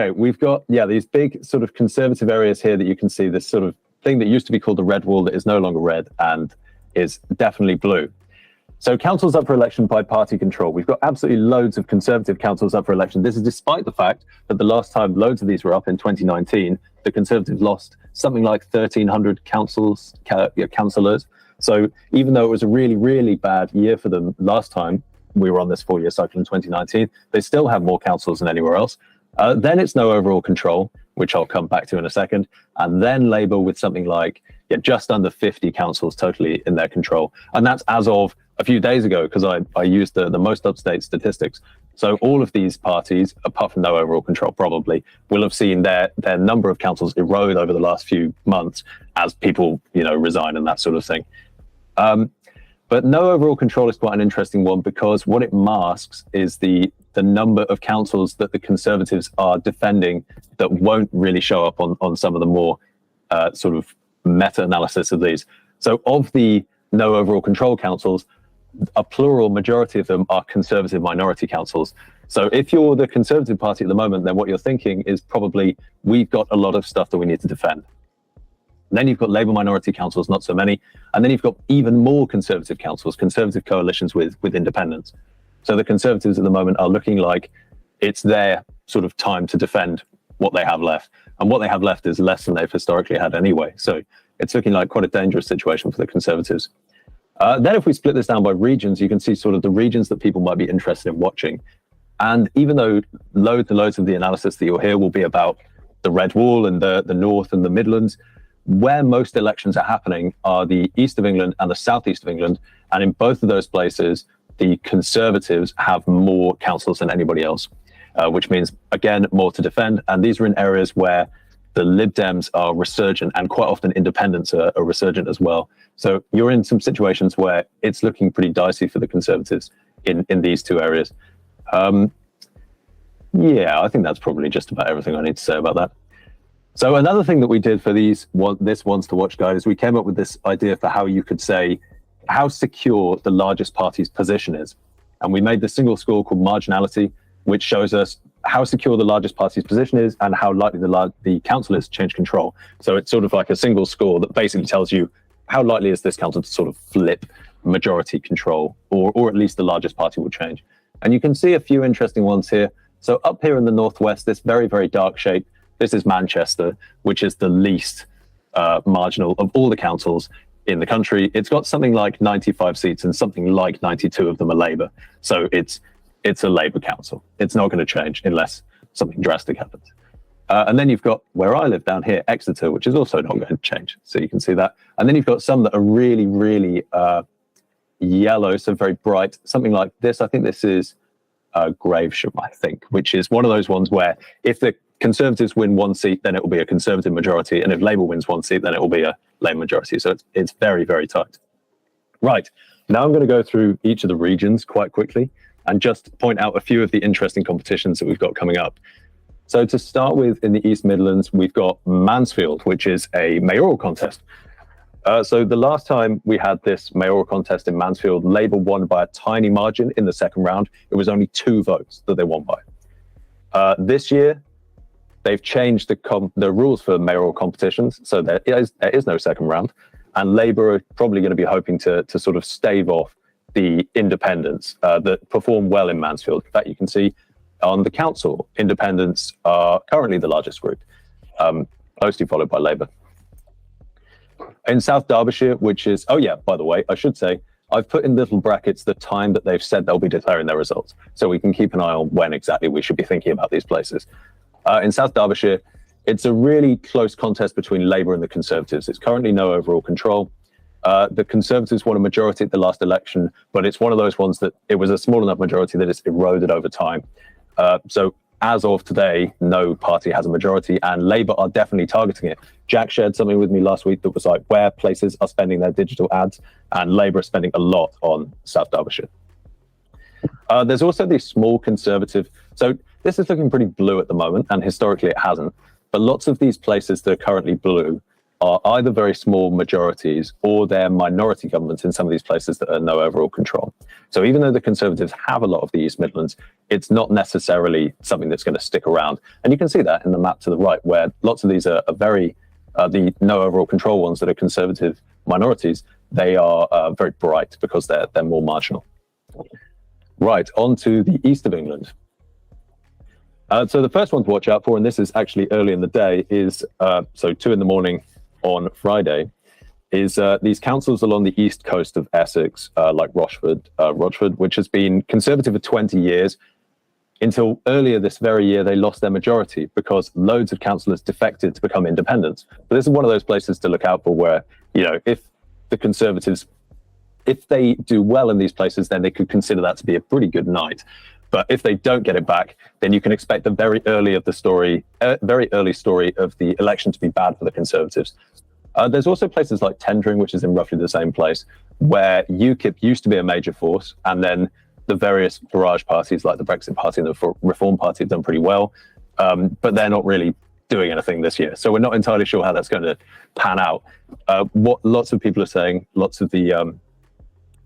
Okay, we've got, these big sort of conservative areas here that you can see, this sort of thing that used to be called the red wall that is no longer red and is definitely blue. So councils up for election by party control. We've got absolutely loads of conservative councils up for election. This is despite the fact that the last time loads of these were up in 2019, the Conservatives lost something like 1,300 councillors. So even though it was a really, really bad year for them last time we were on this 4-year cycle in 2019, they still have more councils than anywhere else. Then it's no overall control, which I'll come back to in a second. And then Labour with something like just under 50 councils totally in their control. And that's as of a few days ago, because I used the most up-to-date statistics. So all of these parties, apart from no overall control probably, will have seen their number of councils erode over the last few months as people, resign and that sort of thing. But no overall control is quite an interesting one, because what it masks is the number of councils that the Conservatives are defending that won't really show up on some of the more sort of meta-analysis of these. So of the no overall control councils, a plural majority of them are Conservative minority councils. So if you're the Conservative Party at the moment, then what you're thinking is probably, we've got a lot of stuff that we need to defend. Then you've got Labour minority councils, not so many. And then you've got even more Conservative councils, Conservative coalitions with independents. So the Conservatives at the moment are looking like it's their sort of time to defend what they have left. And what they have left is less than they've historically had anyway. So it's looking like quite a dangerous situation for the Conservatives. Then if we split this down by regions, you can see sort of the regions that people might be interested in watching. And even though loads and loads of the analysis that you'll hear will be about the Red Wall and the North and the Midlands, where most elections are happening are the East of England and the Southeast of England. And in both of those places, the Conservatives have more councils than anybody else, which means, again, more to defend. And these are in areas where the Lib Dems are resurgent, and quite often independents are resurgent as well. So you're in some situations where it's looking pretty dicey for the Conservatives in these two areas. I think that's probably just about everything I need to say about that. So another thing that we did for this Ones to Watch guide is we came up with this idea for how you could say how secure the largest party's position is. And we made this single score called marginality, which shows us how secure the largest party's position is and how likely the council is to change control. So it's sort of like a single score that basically tells you how likely is this council to sort of flip majority control, or at least the largest party will change. And you can see a few interesting ones here. So up here in the northwest, this very, very dark shape, this is Manchester, which is the least marginal of all the councils in the country. It's got something like 95 seats and something like 92 of them are Labour. So it's a Labour council. It's not going to change unless something drastic happens. And then you've got where I live down here, Exeter, which is also not going to change. So you can see that. And then you've got some that are really, really yellow, so very bright, something like this. I think this is Gravesham, I think, which is one of those ones where if the Conservatives win one seat, then it will be a Conservative majority. And if Labour wins one seat, then it will be a Labour majority. So it's very, very tight. Right. Now I'm going to go through each of the regions quite quickly and just point out a few of the interesting competitions that we've got coming up. So to start with, in the East Midlands, we've got Mansfield, which is a mayoral contest. So the last time we had this mayoral contest in Mansfield, Labour won by a tiny margin in the second round. It was only 2 votes that they won by. This year, they've changed the rules for mayoral competitions, so there is no second round, and Labour are probably going to be hoping to sort of stave off the independents that perform well in Mansfield. In fact, you can see on the council, independents are currently the largest group, closely followed by Labour. In South Derbyshire, which is, by the way, I should say, I've put in little brackets the time that they've said they'll be declaring their results, so we can keep an eye on when exactly we should be thinking about these places. In South Derbyshire, it's a really close contest between Labour and the Conservatives. It's currently no overall control. The Conservatives won a majority at the last election, but it's one of those ones that it was a small enough majority that it's eroded over time. So as of today, no party has a majority, and Labour are definitely targeting it. Jack shared something with me last week that was like where places are spending their digital ads, and Labour are spending a lot on South Derbyshire. There's also the small Conservative. So this is looking pretty blue at the moment, and historically it hasn't. But lots of these places that are currently blue are either very small majorities or they're minority governments in some of these places that are no overall control. So even though the Conservatives have a lot of the East Midlands, it's not necessarily something that's going to stick around. And you can see that in the map to the right, where lots of these are very, the no overall control ones that are Conservative minorities, they are very bright because they're more marginal. Right, on to the east of England. So the first one to watch out for, and this is actually early in the day, is so 2 in the morning on Friday, is these councils along the east coast of Essex, like Rochford, which has been Conservative for 20 years. Until earlier this very year, they lost their majority because loads of councillors defected to become independents. But this is one of those places to look out for where, you know, if the Conservatives, if they do well in these places, then they could consider that to be a pretty good night. But if they don't get it back, then you can expect the very early story of the election to be bad for the Conservatives. There's also places like Tendring, which is in roughly the same place, where UKIP used to be a major force, and then the various barrage parties like the Brexit Party and the Reform Party have done pretty well, but they're not really doing anything this year. So we're not entirely sure how that's going to pan out. What lots of people are saying, lots of the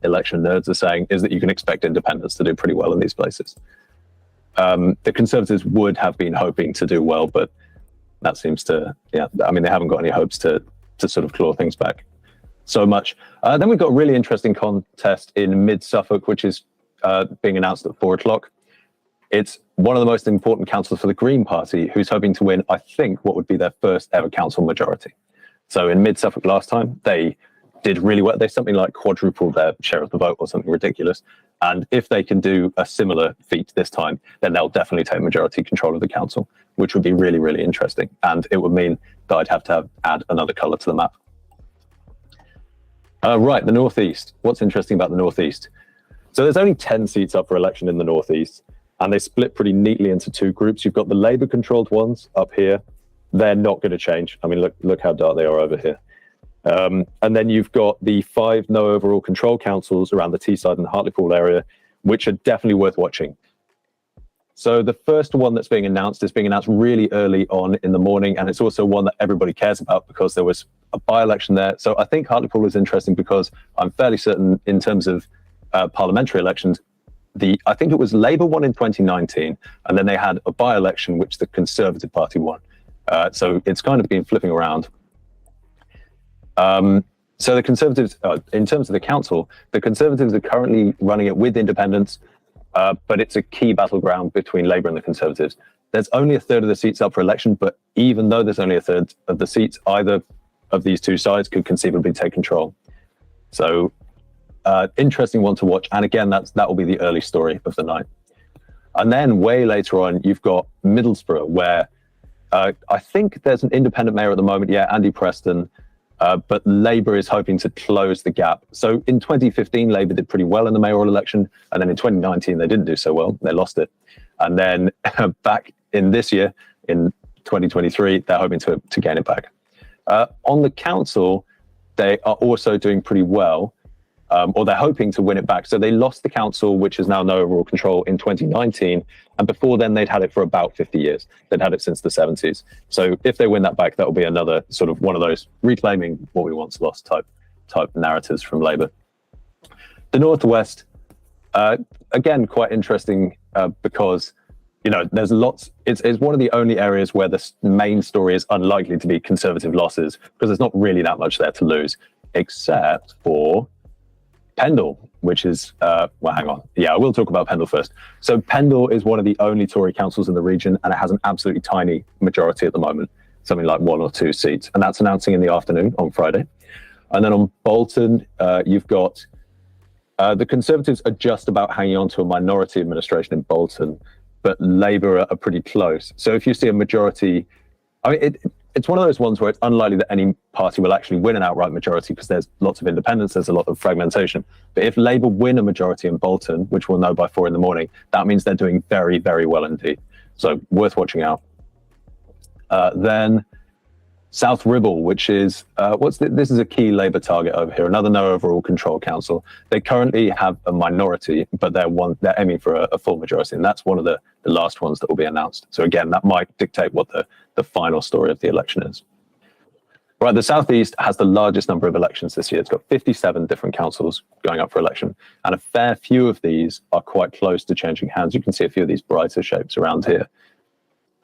election nerds are saying, is that you can expect independents to do pretty well in these places. The Conservatives would have been hoping to do well, but that seems to, yeah, I mean, they haven't got any hopes to sort of claw things back so much. Then we've got a really interesting contest in mid-Suffolk, which is being announced at 4 o'clock. It's one of the most important councils for the Green Party, who's hoping to win, I think, what would be their first ever council majority. So in mid-Suffolk last time, they did really well. They something like quadrupled their share of the vote or something ridiculous. And if they can do a similar feat this time, then they'll definitely take majority control of the council, which would be really, really interesting. And it would mean that I'd have to add another colour to the map. Right, the Northeast. What's interesting about the Northeast? So there's only 10 seats up for election in the Northeast, and they split pretty neatly into 2 groups. You've got the Labour-controlled ones up here. They're not going to change. I mean, look how dark they are over here. And then you've got the 5 no overall control councils around the Teesside and Hartlepool area, which are definitely worth watching. So the first one that's being announced is being announced really early on in the morning, and it's also one that everybody cares about because there was a by-election there. So I think Hartlepool is interesting because I'm fairly certain in terms of parliamentary elections, I think it was Labour won in 2019, and then they had a by-election which the Conservative Party won. So it's kind of been flipping around. So the Conservatives, in terms of the council, the Conservatives are currently running it with independents, but it's a key battleground between Labour and the Conservatives. There's only a third of the seats up for election, but even though there's only a third of the seats, either of these 2 sides could conceivably take control. So interesting one to watch. And again, that will be the early story of the night. And then way later on, you've got Middlesbrough, where I think there's an independent mayor at the moment. Yeah, Andy Preston. But Labour is hoping to close the gap. So in 2015, Labour did pretty well in the mayoral election. And then in 2019, they didn't do so well. They lost it. And then back in this year, in 2023, they're hoping to gain it back. On the council, they are also doing pretty well, or they're hoping to win it back. So they lost the council, which is now no overall control, in 2019. And before then, they'd had it for about 50 years. They'd had it since the 70s. So if they win that back, that will be another sort of one of those reclaiming what we once lost type narratives from Labour. The Northwest, again, quite interesting because, you know, there's lots. It's one of the only areas where the main story is unlikely to be Conservative losses because there's not really that much there to lose, except for Pendle, which is, well, hang on. Yeah, I will talk about Pendle first. So Pendle is one of the only Tory councils in the region, and it has an absolutely tiny majority at the moment, something like 1 or 2 seats. And that's announcing in the afternoon on Friday. And then on Bolton, you've got the Conservatives are just about hanging on to a minority administration in Bolton, but Labour are pretty close. So if you see a majority, I mean, it's one of those ones where it's unlikely that any party will actually win an outright majority because there's lots of independents, there's a lot of fragmentation. But if Labour win a majority in Bolton, which we'll know by 4 in the morning, that means they're doing very, very well indeed. So worth watching out. Then South Ribble, which is, this is a key Labour target over here, another no overall control council. They currently have a minority, but they're aiming for a full majority, and that's one of the last ones that will be announced. So again, that might dictate what the final story of the election is. Right, the Southeast has the largest number of elections this year. It's got 57 different councils going up for election, and a fair few of these are quite close to changing hands. You can see a few of these brighter shapes around here.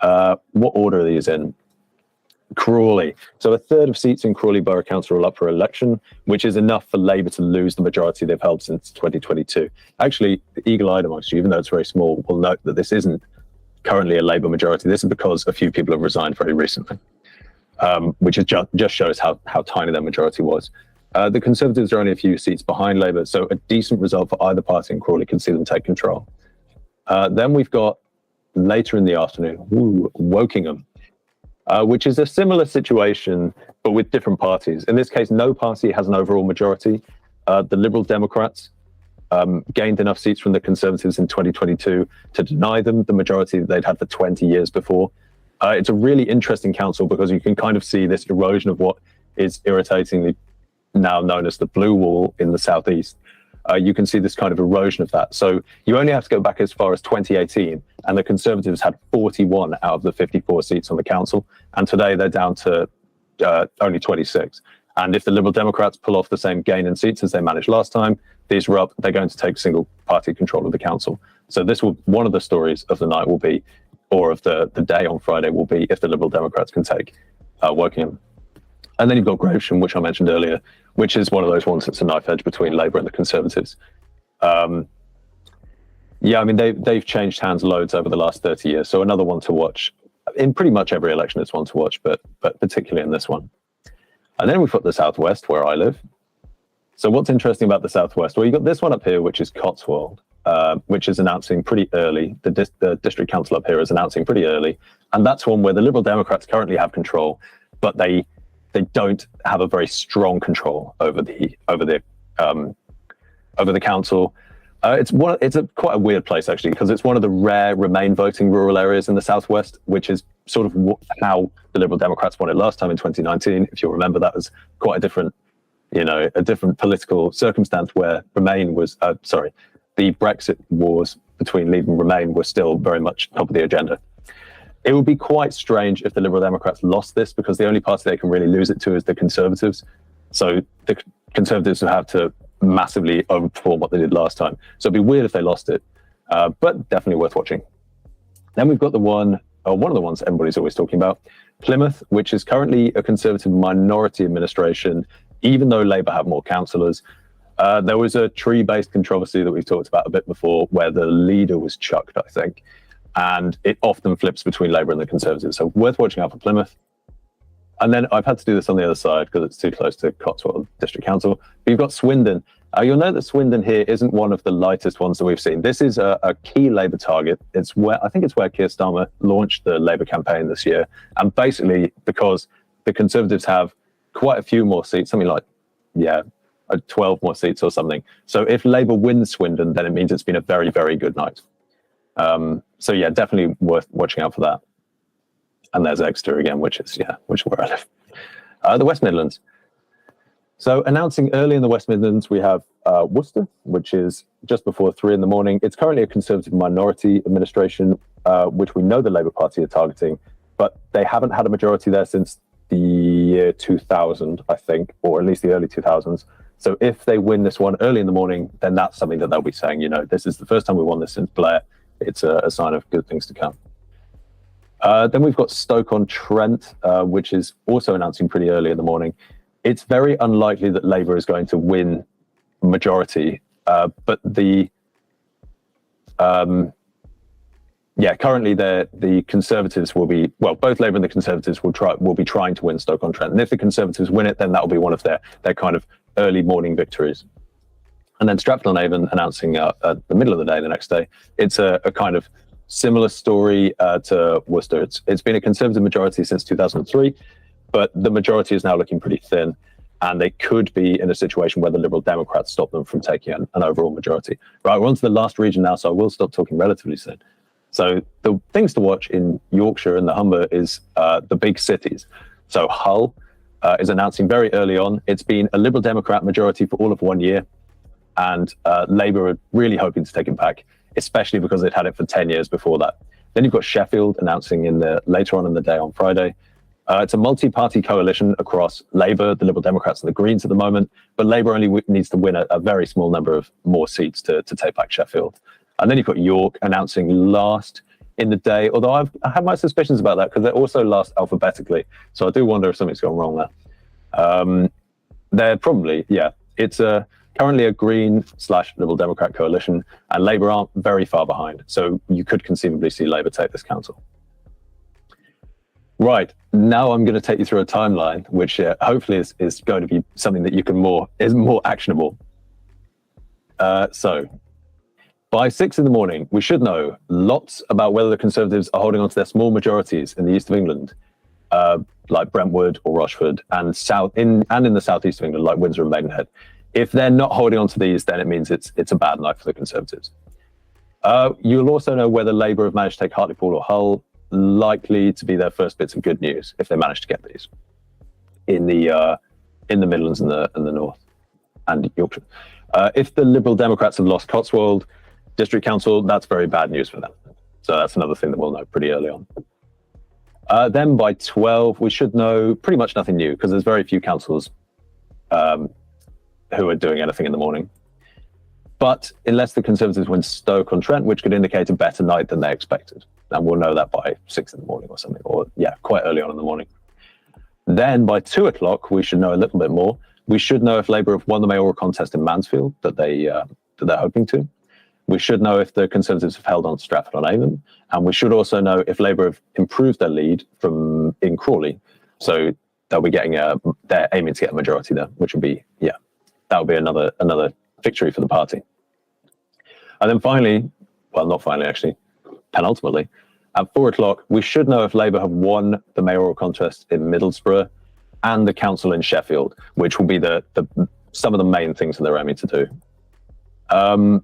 What order are these in? Crawley. So a third of seats in Crawley Borough Council are up for election, which is enough for Labour to lose the majority they've held since 2022. Actually, the eagle-eyed amongst you, even though it's very small, will note that this isn't currently a Labour majority. This is because a few people have resigned very recently. Which is just shows how tiny their majority was. The Conservatives are only a few seats behind Labour, so a decent result for either party in Crawley can see them take control. Then we've got later in the afternoon, Wokingham, which is a similar situation, but with different parties. In this case, no party has an overall majority. The Liberal Democrats gained enough seats from the Conservatives in 2022 to deny them the majority that they'd had for 20 years before. It's a really interesting council because you can kind of see this erosion of what is irritatingly now known as the blue wall in the Southeast. You can see this kind of erosion of that. So you only have to go back as far as 2018, and the Conservatives had 41 out of the 54 seats on the council, and today they're down to only 26. And if the Liberal Democrats pull off the same gain in seats as they managed last time, these are up, they're going to take single party control of the council. So this will, one of the stories of the night will be, or of the day on Friday will be, if the Liberal Democrats can take Wokingham. And then you've got Gravesham, which I mentioned earlier, which is one of those ones that's a knife edge between Labour and the Conservatives. Yeah, I mean, they've changed hands loads over the last 30 years. So another one to watch. In pretty much every election, it's one to watch, but particularly in this one. And then we've got the Southwest, where I live. So what's interesting about the Southwest? Well, you've got this one up here, which is Cotswold, which is announcing pretty early. The district council up here is announcing pretty early. And that's one where the Liberal Democrats currently have control, but they don't have a very strong control over the council. It's quite a weird place, actually, because it's one of the rare Remain voting rural areas in the Southwest, which is sort of how the Liberal Democrats won it last time in 2019. If you'll remember, that was quite a different political circumstance where Remain was, the Brexit wars between Leave and Remain were still very much top of the agenda. It would be quite strange if the Liberal Democrats lost this, because the only party they can really lose it to is the Conservatives. So the Conservatives would have to massively overperform what they did last time. So it'd be weird if they lost it, but definitely worth watching. Then we've got one of the ones everybody's always talking about, Plymouth, which is currently a Conservative minority administration, even though Labour have more councillors. There was a tree-based controversy that we've talked about a bit before where the leader was chucked, I think, and it often flips between Labour and the Conservatives. So worth watching out for Plymouth. And then I've had to do this on the other side because it's too close to Cotswold District Council. But you've got Swindon. You'll note that Swindon here isn't one of the lightest ones that we've seen. This is a key Labour target. I think it's where Keir Starmer launched the Labour campaign this year. And basically because the Conservatives have quite a few more seats, something like, 12 more seats or something. So if Labour wins Swindon, then it means it's been a very, very good night. So yeah, definitely worth watching out for that. And there's Exeter again, which is where I live. The West Midlands. So announcing early in the West Midlands, we have Worcester, which is just before 3 a.m. It's currently a Conservative minority administration, which we know the Labour Party are targeting, but they haven't had a majority there since the year 2000, I think, or at least the early 2000s. So if they win this one early in the morning, then that's something that they'll be saying, this is the first time we won this since Blair. It's a sign of good things to come. Then we've got Stoke-on-Trent, which is also announcing pretty early in the morning. It's very unlikely that Labour is going to win majority, but currently the Conservatives will be, both Labour and the Conservatives will be trying to win Stoke-on-Trent. And if the Conservatives win it, then that will be one of their kind of early morning victories. And then Stratford-on-Avon announcing at the middle of the day, the next day. It's a kind of similar story to Worcester. It's been a Conservative majority since 2003, but the majority is now looking pretty thin, and they could be in a situation where the Liberal Democrats stop them from taking an overall majority. Right, we're on to the last region now, so I will stop talking relatively soon. So the things to watch in Yorkshire and the Humber is the big cities. So Hull is announcing very early on. It's been a Liberal Democrat majority for all of 1 year, and Labour are really hoping to take it back, especially because they'd had it for 10 years before that. Then you've got Sheffield announcing later on in the day on Friday. It's a multi-party coalition across Labour, the Liberal Democrats, and the Greens at the moment, but Labour only needs to win a very small number of more seats to take back Sheffield. And then you've got York announcing last in the day, although I have my suspicions about that because they're also last alphabetically. So I do wonder if something's gone wrong there. They're probably, it's currently a Green/Liberal Democrat coalition, and Labour aren't very far behind. So you could conceivably see Labour take this council. Right, now I'm going to take you through a timeline, which hopefully is going to be something that is more actionable. So by 6 in the morning, we should know lots about whether the Conservatives are holding on to their small majorities in the east of England, like Brentwood or Rochford, and in the southeast of England, like Windsor and Maidenhead. If they're not holding on to these, then it means it's a bad night for the Conservatives. You'll also know whether Labour have managed to take Hartlepool or Hull, likely to be their first bits of good news if they manage to get these in the Midlands and the North and Yorkshire. If the Liberal Democrats have lost Cotswold District Council, that's very bad news for them. So that's another thing that we'll know pretty early on. Then by 12, we should know pretty much nothing new because there's very few councils who are doing anything in the morning. But unless the Conservatives win Stoke-on-Trent, which could indicate a better night than they expected. And we'll know that by 6 in the morning or something, or quite early on in the morning. Then by 2 o'clock, we should know a little bit more. We should know if Labour have won the mayoral contest in Mansfield that they're hoping to. We should know if the Conservatives have held on to Stratford-on-Avon, and we should also know if Labour have improved their lead in Crawley. So they'll be they're aiming to get a majority there, which would be, that would be another victory for the party. And then finally, well, not finally actually, penultimately, at 4 o'clock, we should know if Labour have won the mayoral contest in Middlesbrough and the council in Sheffield, which will be some of the main things that they're aiming to do.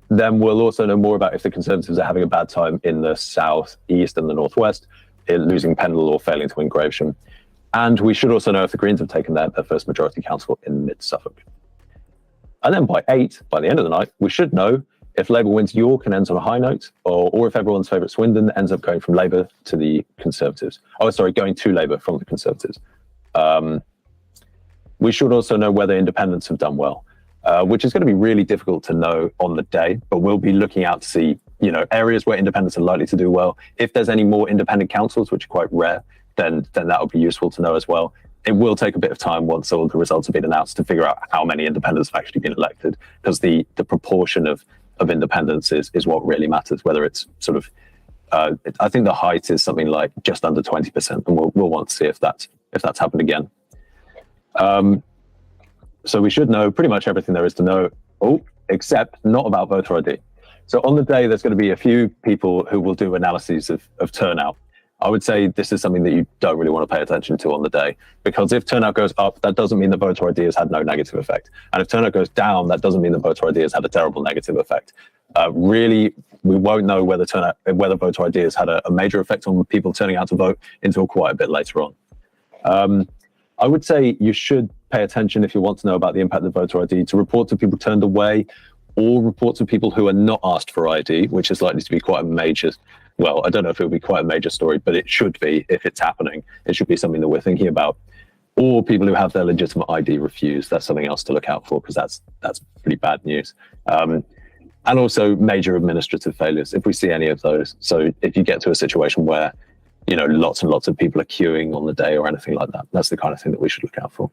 Then we'll also know more about if the Conservatives are having a bad time in the south, east, and the northwest, losing Pendle or failing to win Gravesham. And we should also know if the Greens have taken their first majority council in mid-Suffolk. And then by 8, by the end of the night, we should know if Labour wins York and ends on a high note, or if everyone's favourite Swindon ends up going from Labour to the Conservatives. Going to Labour from the Conservatives. We should also know whether independents have done well, which is going to be really difficult to know on the day, but we'll be looking out to see, areas where independents are likely to do well. If there's any more independent councils, which are quite rare, then that would be useful to know as well. It will take a bit of time once all the results have been announced to figure out how many independents have actually been elected, because the proportion of independents is what really matters, whether it's sort of, I think the height is something like just under 20%, and we'll want to see if that's happened again. So we should know pretty much everything there is to know, except not about voter ID. So on the day, there's going to be a few people who will do analyses of turnout. I would say this is something that you don't really want to pay attention to on the day, because if turnout goes up, that doesn't mean that voter ID has had no negative effect. And if turnout goes down, that doesn't mean that voter ID has had a terrible negative effect. Really, we won't know whether voter ID has had a major effect on people turning out to vote until quite a bit later on. I would say you should pay attention, if you want to know about the impact of voter ID, to reports of people turned away, or reports of people who are not asked for ID, which is likely to be quite a major, well, I don't know if it will be quite a major story, but it should be if it's happening. It should be something that we're thinking about. Or people who have their legitimate ID refused. That's something else to look out for, because that's pretty bad news. And also major administrative failures, if we see any of those. So if you get to a situation where, lots and lots of people are queuing on the day or anything like that, that's the kind of thing that we should look out for.